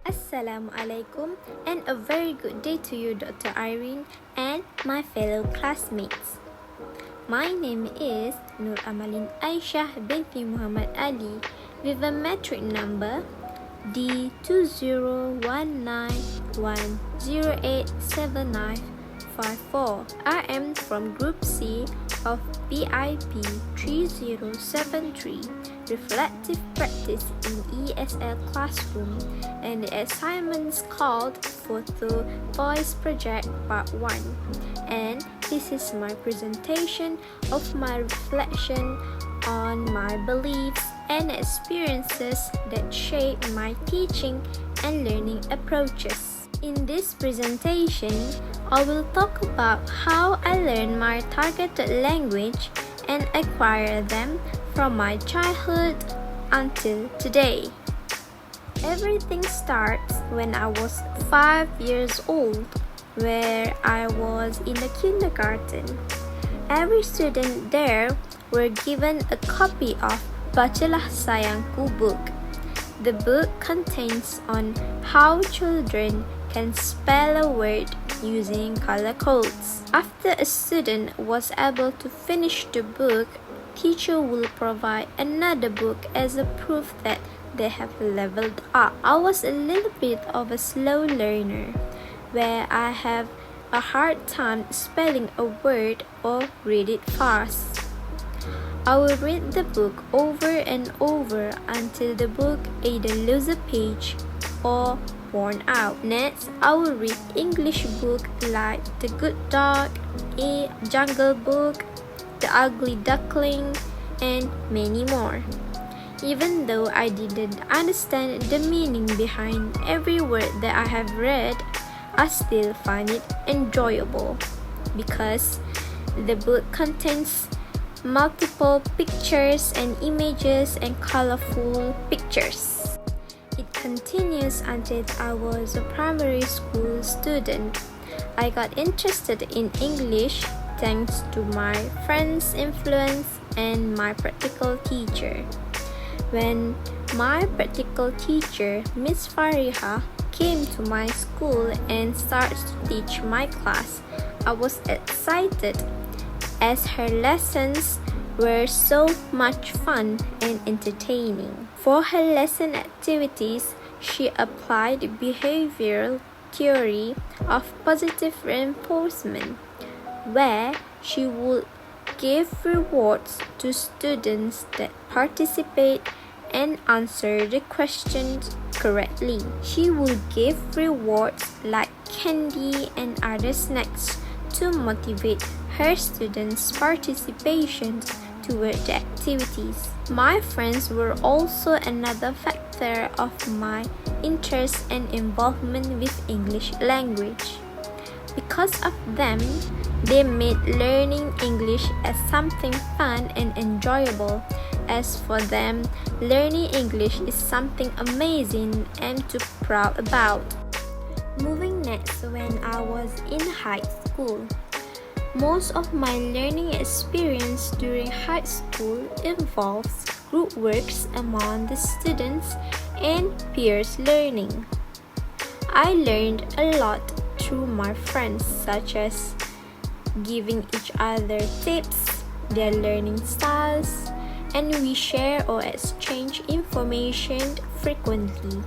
Assalamualaikum and a very good day to you, Dr. Irene and my fellow classmates. My name is Nur AMALIN AISYAH binti Muhammad Ali with a metric number D2019108794. I am from Group C of BIP3073 Reflective Practice in ESL Classroom, and the assignment is called PHOTOVOICE Project Part 1, and this is my presentation of my reflection on my beliefs and experiences that shape my teaching and learning approaches. In this presentation, I will talk about how I learn my targeted language and acquire them from my childhood until today. Everything starts when I was 5 years old, where I was in the kindergarten. Every student there were given a copy of Bacalah Sayangku book. The book contains on how children can spell a word using color codes. After a student was able to finish the book, teacher will provide another book as a proof that they have leveled up. I was a little bit of a slow learner, where I have a hard time spelling a word or read it fast. I will read the book over and over until the book either loses a page or worn out. Next, I will read English book like The Good Dog, A Jungle Book, The Ugly Duckling, and many more. Even though I didn't understand the meaning behind every word that I have read, I still find it enjoyable because the book contains multiple pictures and images and colorful pictures. It continues until I was a primary school student. I got interested in English thanks to my friends' influence and my practical teacher. When my practical teacher, Miss Fariha, came to my school and started to teach my class, I was excited as her lessons were so much fun and entertaining. For her lesson activities, she applied behavioral theory of positive reinforcement, where she would give rewards to students that participate and answer the questions correctly. She would give rewards like candy and other snacks to motivate her students' participation toward the activities. My friends were also another factor of my interest and involvement with English language. Because of them, they made learning English as something fun and enjoyable. As for them, learning English is something amazing and to proud about. Moving next, when I was in high school, most of my learning experience during high school involves group works among the students and peers learning. I learned a lot through my friends, such as giving each other tips, their learning styles, and we share or exchange information frequently.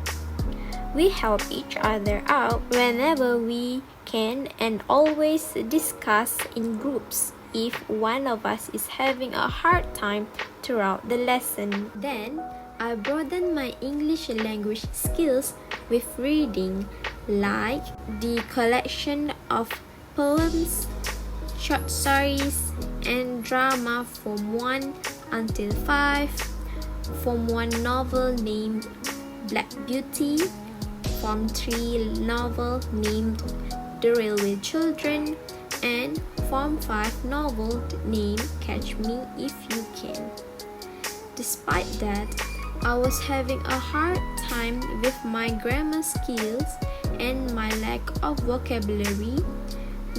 We help each other out whenever we can and always discuss in groups if one of us is having a hard time throughout the lesson. Then, I broaden my English language skills with reading, like the collection of poems, short stories, and drama from 1 until 5, from 1 novel named Black Beauty, from 3 novel named The Railway Children, and from 5 novel named Catch Me If You Can. Despite that, I was having a hard time with my grammar skills and my lack of vocabulary,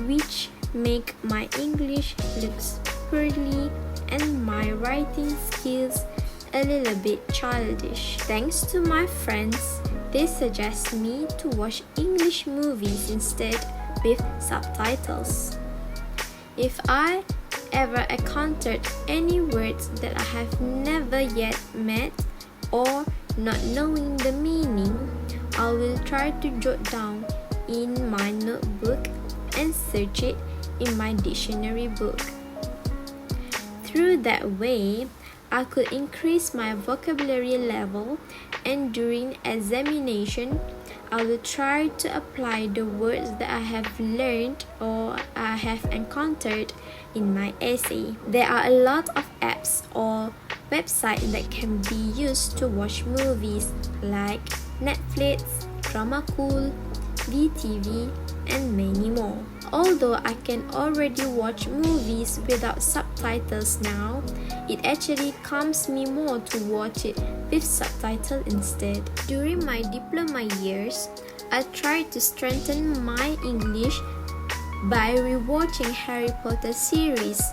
which make my English look poorly and my writing skills a little bit childish. Thanks to my friends, This suggests me to watch English movies instead with subtitles. If I ever encountered any words that I have never yet met or not knowing the meaning, I will try to jot down in my notebook and search it in my dictionary book. Through that way, I could increase my vocabulary level, and during examination, I will try to apply the words that I have learned or I have encountered in my essay. There are a lot of apps or websites that can be used to watch movies like Netflix, Dramacool, VTV, and many more. Although I can already watch movies without subtitles now, it actually calms me more to watch it with subtitles instead. During my diploma years, I tried to strengthen my English by rewatching Harry Potter series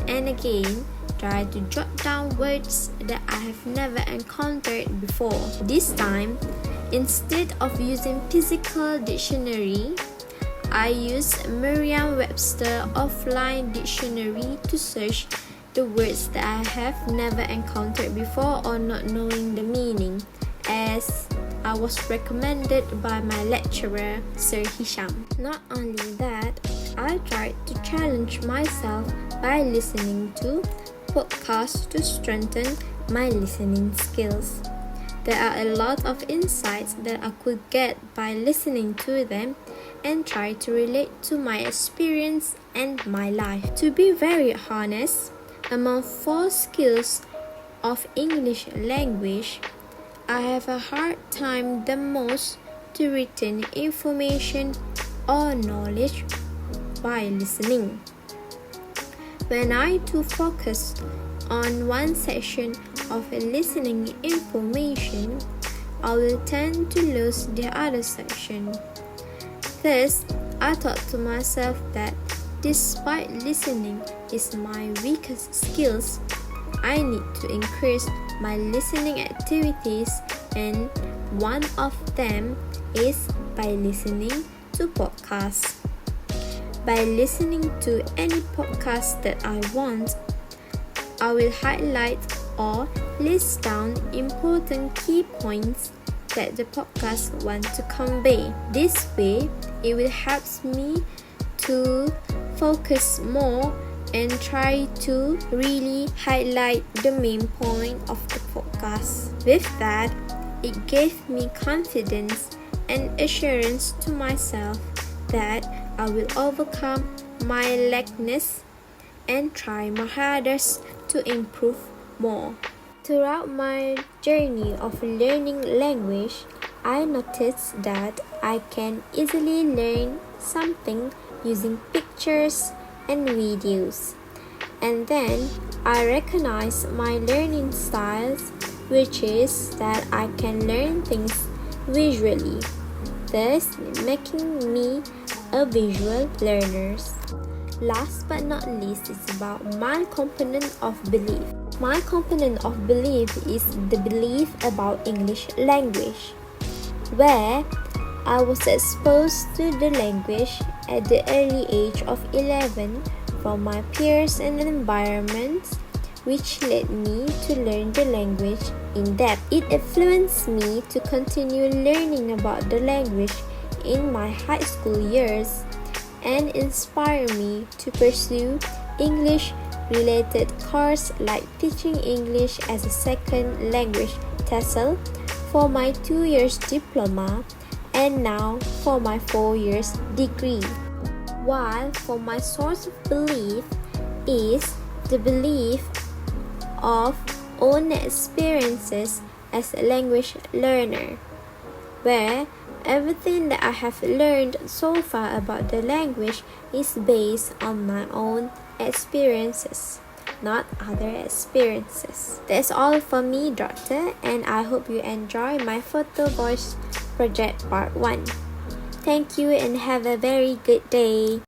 and again try to jot down words that I have never encountered before. This time, instead of using physical dictionary, I use Merriam-Webster offline dictionary to search the words that I have never encountered before or not knowing the meaning, as I was recommended by my lecturer, Sir Hisham. Not only that, I tried to challenge myself by listening to podcasts to strengthen my listening skills. There are a lot of insights that I could get by listening to them and try to relate to my experience and my life. To be very honest, among 4 skills of English language, I have a hard time the most to retain information or knowledge by listening. When I too focus on one section of listening information, I will tend to lose the other section. Thus, I thought to myself that despite listening is my weakest skills, I need to increase my listening activities, and one of them is by listening to podcasts. By listening to any podcast that I want, I will highlight or list down important key points that the podcast want to convey. This way, it will help me to focus more and try to really highlight the main point of the podcast. With that, it gave me confidence and assurance to myself that I will overcome my lackness and try my hardest to improve more. Throughout my journey of learning language, I noticed that I can easily learn something using pictures and videos. And then I recognize my learning styles, which is that I can learn things visually, thus making me a visual learner. Last but not least is about my component of belief. My component of belief is the belief about English language, where I was exposed to the language at the early age of 11 from my peers and environment, which led me to learn the language in depth. It influenced me to continue learning about the language in my high school years and inspired me to pursue English-related courses like teaching English as a second language TESOL for my 2 years diploma and now for my 4 years degree. While for my source of belief is the belief of own experiences as a language learner, where everything that I have learned so far about the language is based on my own experiences, not other experiences. That's all for me, Doctor, and I hope you enjoy my PHOTOVOICE project part 1. Thank you and have a very good day.